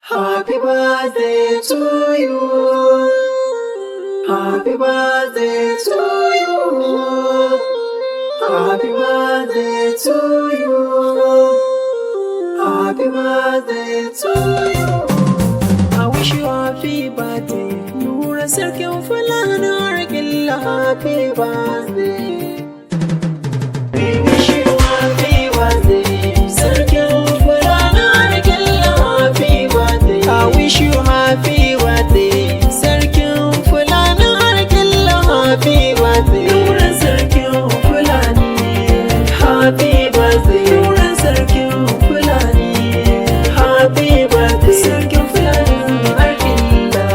Happy birthday to you. Happy birthday to you. Happy birthday to you. Happy birthday to you. I wish you happy birthday. Nura sarkin fulani harkilla happy birthday. We wish you happy birthday. Sarkin fulani harkilla happy birthday. I wish you happy birthday. Sarkin fulani harkilla happy birthday. Nura sarkin fulani happy birthday. Nura sarkin fulani happy birthday. Sarkin fulani harkilla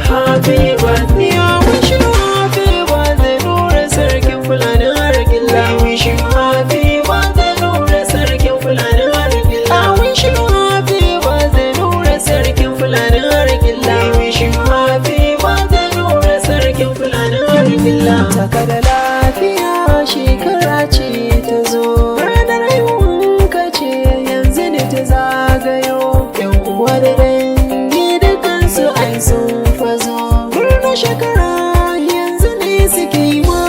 happy birthday. I wish you happy birthday. Nura sarkin fulani harkilla. I wish you happy birthday. Nura sarkin fulani harkilla. I wish you happy birthday. Nura sarkin fulani harkilla. I wish you happy birthday. Nura sarkin fulani harkilla. Taka da lafiya shekara ce ta zo. Ranar haihuwanka ce yanzu ne ta zagayo. Yan uwa da dangi dukansu ai sun fazo. Murna shekara yanzu ne suke yi ma.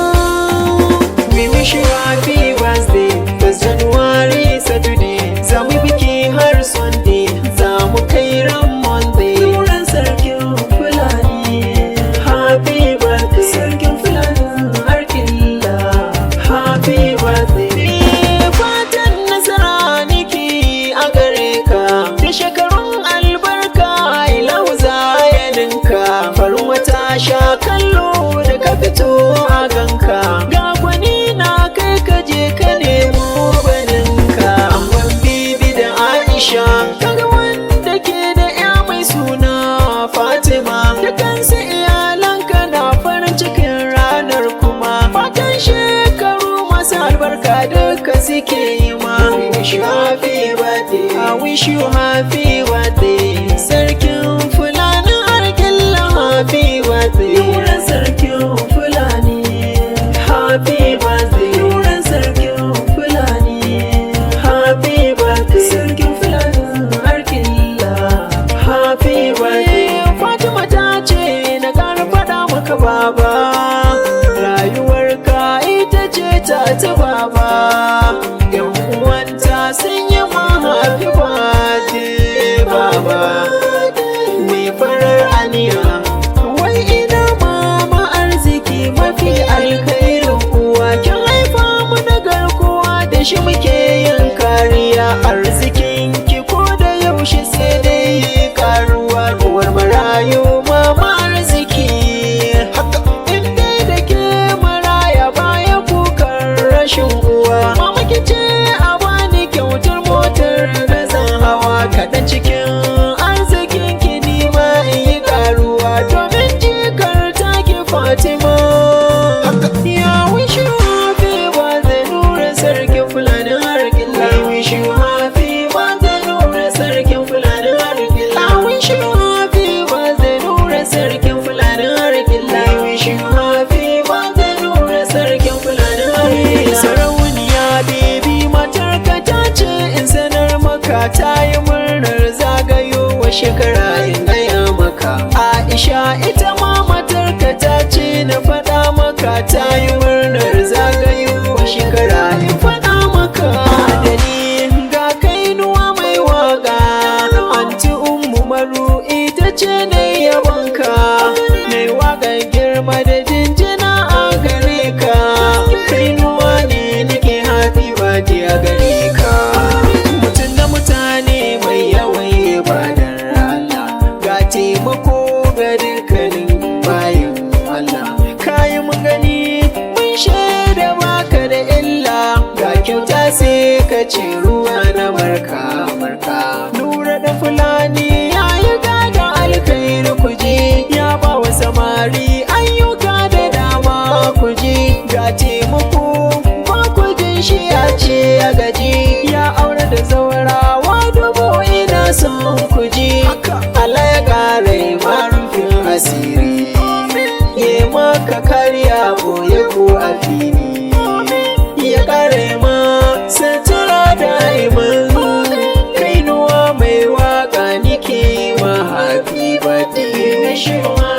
We wish you happy birthday. 'Cause January Saturday. Za mu biki har Sunday. Za mu kai ran Monday. Nuran sarkin fulani. Happy birthday. Sarkin fulani harkilla. Happy birthday. Fatan nasara niki a gare ka. Da shekarun albarka ilahu za ya ninka. Farin wata sha kallo da ka fito a ganka. Ga gwani na kai ka je ka nemo gwaninka. Angon bibi da Aisha kaga wanda ke da ya mai suna Fatima. Dukansu iyalanka na farin cikin ranar kuma. Fatan shekaru masu albarka duka suke yi ma. We wish you happy birthday. I wish you happy birthday. Sarkin fulani harkilla happy birthday. Nuran sarkin fulani happy birthday. Nuran sarkin fulani happy birthday. Sarkin fulani harkilla happy birthday. Fatima ta ce na ƙara faɗa maka baba. Rayuwarka ita ce ta baba. Yan uwanta sun yi ma happy birthday baba. Mai farar aniya wai ina mama arziki mafi alkhairin uwa. Kin haifa mu da garkuwa da shi muke yin kariya. Arzikin ki ko da yaushe sai dai karuwa. Uwar marayu mama arziki. Haka inda da ke maraya baya kukan rashin uwa. Mama ki ce a bani kyautar motar da zan hawa. Kaɗan cikin arzikin ki ni ma in yi karuwa. Domin jikar taki Fatima. Ya wish you happy birthday Nura sarkin fulani harkilla. I wish you happy birthday Nura sarkin fulani harkilla. I wish you happy birthday Nura sarkin fulani harkilla. I wish you happy birthday Nura sarkin fulani harkilla. Sarauniya baby matarka ta ce in sanar maka. Ta yi murnar zagayowa shekara in gaya maka. Aisha ita ma matarka ta ce na faɗa maka. Ta yi murnar zagayowa shekara in faɗa maka. Adani ga kainuwa mai waka. Anti ummu maru ita ce na yabonka. Mai waƙar girma da jinjina a gare ka. Kainuwa ne nake happy birthday a gare ka. Mutum da mutane mai yawan ibadar Allah. Ga taimako ga dukkanin bayan Allah. Kayi mun gani mun shaida baka da illa. Ga kyauta sai ka ce ruwa na barka barka. Nura da fulani ya yi gada alkai happy birthday na shirwa